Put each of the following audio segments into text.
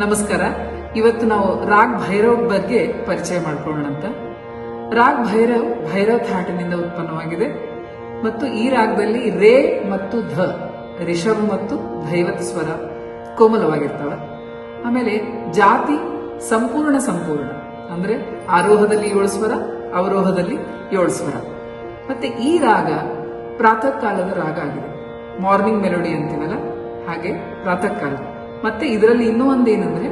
ನಮಸ್ಕಾರ. ಇವತ್ತು ನಾವು ರಾಗ್ ಭೈರವ್ ಬಗ್ಗೆ ಪರಿಚಯ ಮಾಡ್ಕೊಳ್ಳೋಣ ಅಂತ. ರಾಗ್ ಭೈರವ್ ಥಾಟಿನಿಂದ ಉತ್ಪನ್ನವಾಗಿದೆ ಮತ್ತು ಈ ರಾಗದಲ್ಲಿ ರೇ ಮತ್ತು ಧ ರಿಷಭ ಮತ್ತು ದೈವತ್ ಸ್ವರ ಕೋಮಲವಾಗಿರ್ತವೆ. ಆಮೇಲೆ ಜಾತಿ ಸಂಪೂರ್ಣ ಅಂದ್ರೆ ಆರೋಹದಲ್ಲಿ 7 ಸ್ವರ, ಅವರೋಹದಲ್ಲಿ 7 ಸ್ವರ. ಮತ್ತೆ ಈ ರಾಗ ಪ್ರಾತಃ ಕಾಲದ ರಾಗ ಆಗಿದೆ. ಮಾರ್ನಿಂಗ್ ಮೆಲೋಡಿ ಅಂತೀವಲ್ಲ ಹಾಗೆ ಪ್ರಾತಃ ಕಾಲ. ಮತ್ತೆ ಇದರಲ್ಲಿ ಇನ್ನೂ ಒಂದೇನಂದ್ರೆ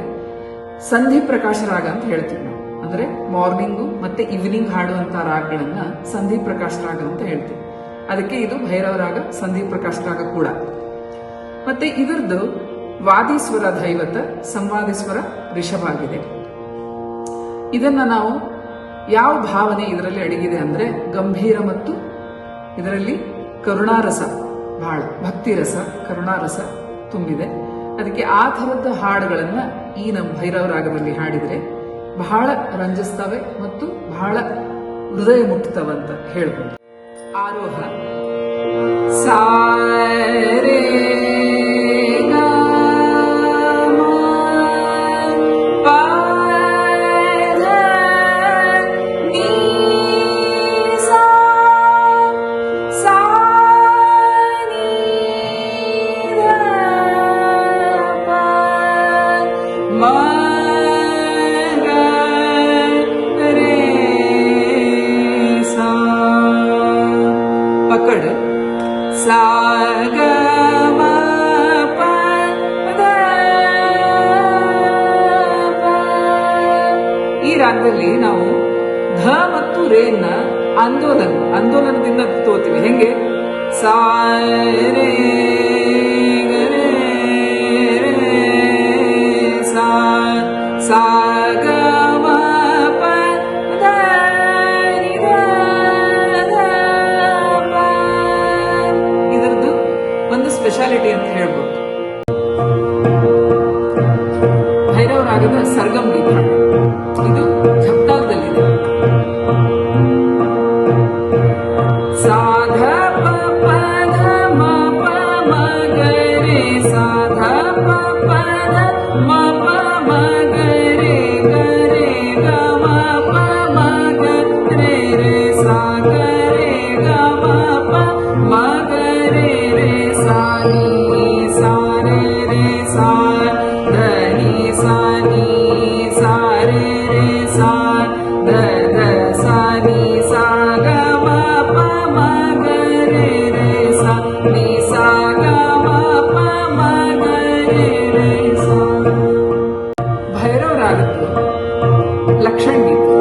ಸಂಧಿ ಪ್ರಕಾಶ ರಾಗ ಅಂತ ಹೇಳ್ತೀವಿ ನಾವು. ಅಂದ್ರೆ ಮಾರ್ನಿಂಗು ಮತ್ತೆ ಈವ್ನಿಂಗ್ ಹಾಡುವಂತ ರಾಗಗಳನ್ನ ಸಂಧಿ ಪ್ರಕಾಶ ರಾಗ ಅಂತ ಹೇಳ್ತೀವಿ. ಅದಕ್ಕೆ ಇದು ಭೈರವ ರಾಗ ಸಂಧಿ ಪ್ರಕಾಶ ರಾಗ ಕೂಡ. ಮತ್ತೆ ಇದರದ್ದು ವಾದಿ ಸ್ವರ ದೈವತ, ಸಂವಾದಿ ಸ್ವರ ರಿಷಭ ಆಗಿದೆ. ಇದನ್ನ ನಾವು ಯಾವ ಭಾವನೆ ಇದರಲ್ಲಿ ಅಡಗಿದೆ ಅಂದ್ರೆ ಗಂಭೀರ ಮತ್ತು ಇದರಲ್ಲಿ ಕರುಣಾರಸ, ಬಹಳ ಭಕ್ತಿರಸ, ಕರುಣಾರಸ ತುಂಬಿದೆ. ಅದಕ್ಕೆ ಆ ಥರದ ಹಾಡುಗಳನ್ನ ಈ ನಮ್ಮ ಭೈರವ ರಾಗದಲ್ಲಿ ಹಾಡಿದ್ರೆ ಬಹಳ ರಂಜಿಸ್ತವೆ ಮತ್ತು ಬಹಳ ಹೃದಯ ಮುಟ್ಟುತ್ತವಂತ ಹೇಳ್ಬೋದು. ಆರೋಹ ಸಾರೆ पकड़ सा ग म प ದ ಪ. ಈ ರಾಗದಲ್ಲಿ ನಾವು ಧ ಮತ್ತು ರೇನ ಆಂದೋಲನದಿಂದ ತೋತೀವಿ. ಹೆಂಗೆ ಸಾ ರೇ ಗ ರೇ ಸಾ ಸಾ ಗ ಮ ಪ ದ ನಿ ದ ದ ಪ. ಇದರದ್ದು ಒಂದು ಸ್ಪೆಷಾಲಿಟಿ ಅಂತ ಹೇಳ್ಬೋದು. ಭೈರವ ರಾಗದ ಸರ್ಗಮ್ ಗೀತ ಇದು ಝಪ್ತಾಳದಲ್ಲಿದೆ. ಸಾಧ ಪ ಪ ಧ ಮ ಪ ಮ ಗ ರೇ ಸಾಧ ಪ ಪ ಧ ಮ ಪ ಮ ಗ ರೇ ಗ ರೇ ಗ ಮ ಪ ಮ ಗ ರೇ ರೇ ಸಾ ಗ ರೇ ಗ ಮ ಪ ಮ ಗ ರೇ ರೇ ಸಾ ನೀ ಸಾ ರೇ ರೇ ಸಾ ಧ ನೀ ಸಾ ನೀ ಸಾ ರೇ ರೇ ಸಾ ಧ ಧ ಸಾ ನೀ ಸಾ ಗ ಮ ಪ ಮ ಗ ರೇ ರೇ ಸಾ ನೀ ಸಾ ಗ ಮ ಪ ಮ ಗ ರೇ ರೇ ಸಾ. ಭೈರವ ರಾಗದ್ದು ಲಕ್ಷಣ ಗೀತೆ.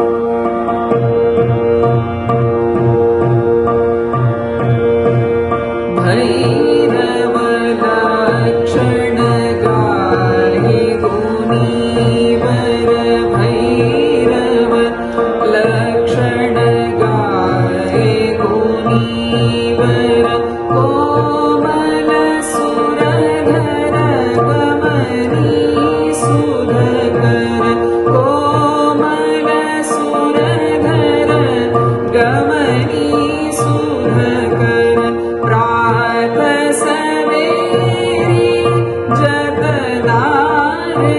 ಭೈರವ ಲಕ್ಷಣ ಗಾಯಿ ಗುಣೀವರ ಭೈರವ ಲಕ್ಷಣ ಗಾಯಿ ಗುಣೀವರ ಕೋಮಲ ಸುರಧರ ಗಮನೀ ಸುಧಕರ ಕೋಮಲ ಸುರಧರ ಗಮನೀ ಸುಧಕರ ಪ್ರಾತ ಸವೇರಿ ಜಗದಾರೆ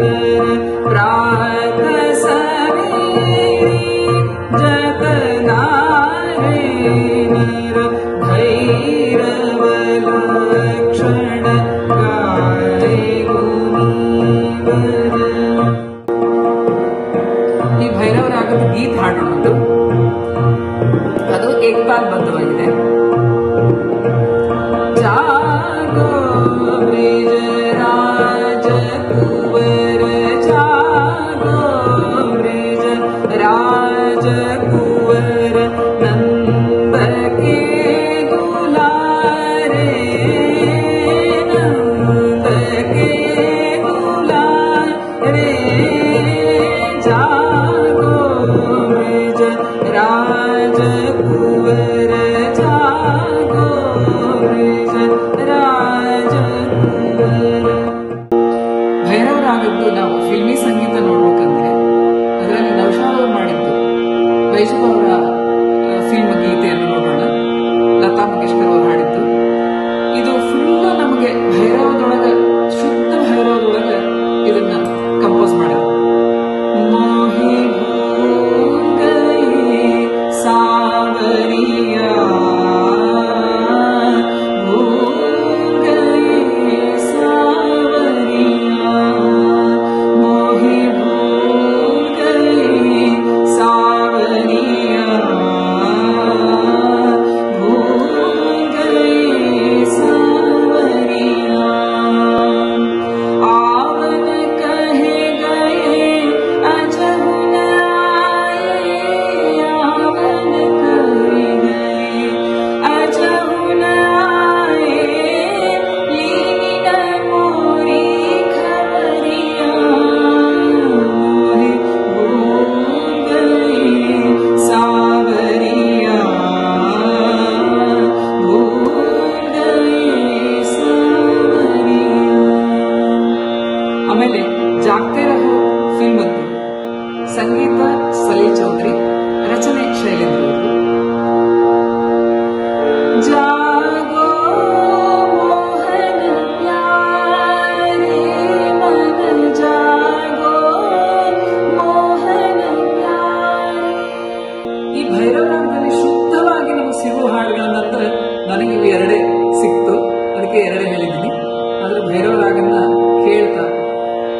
ನರ ಪ್ರಾತ ಸವೇರಿ ಜಗದಾರೆ ನರ ಭೈರವ ಲಕ್ಷಣ ಗಾಯೆ ಗುಣೀವರ. ಈ ಭೈರವ ರಾಗದ ಗೀತ ಹಾಡುವುದು ಅದು ಏಕತಾಲ್ ಬದ್ಧವಾಗಿದೆ. ಜಾಗೋ ಬ್ರಿಜ ರಾಜ ಕುವರ ಜಾಗೋ ಬ್ರಿಜ ರಾಜ ಕುವರ ನಂದ ಕೆ ದುಲಾರೆ ನಂದ ಕೆ ದುಲಾರೆ ಜಾಗೋ ಬ್ರಿಜ ರಾಜ ಕುವರ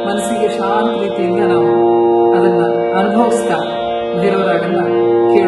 ಮನಸ್ಸಿಗೆ ಶಾಂತ ರೀತಿಯಿಂದ ನಾವು ಅದನ್ನ ಅನುಭವಿಸ್ತಾ ಭೈರವ ರಾಗನ್ನ ಕೇಳೋಣ.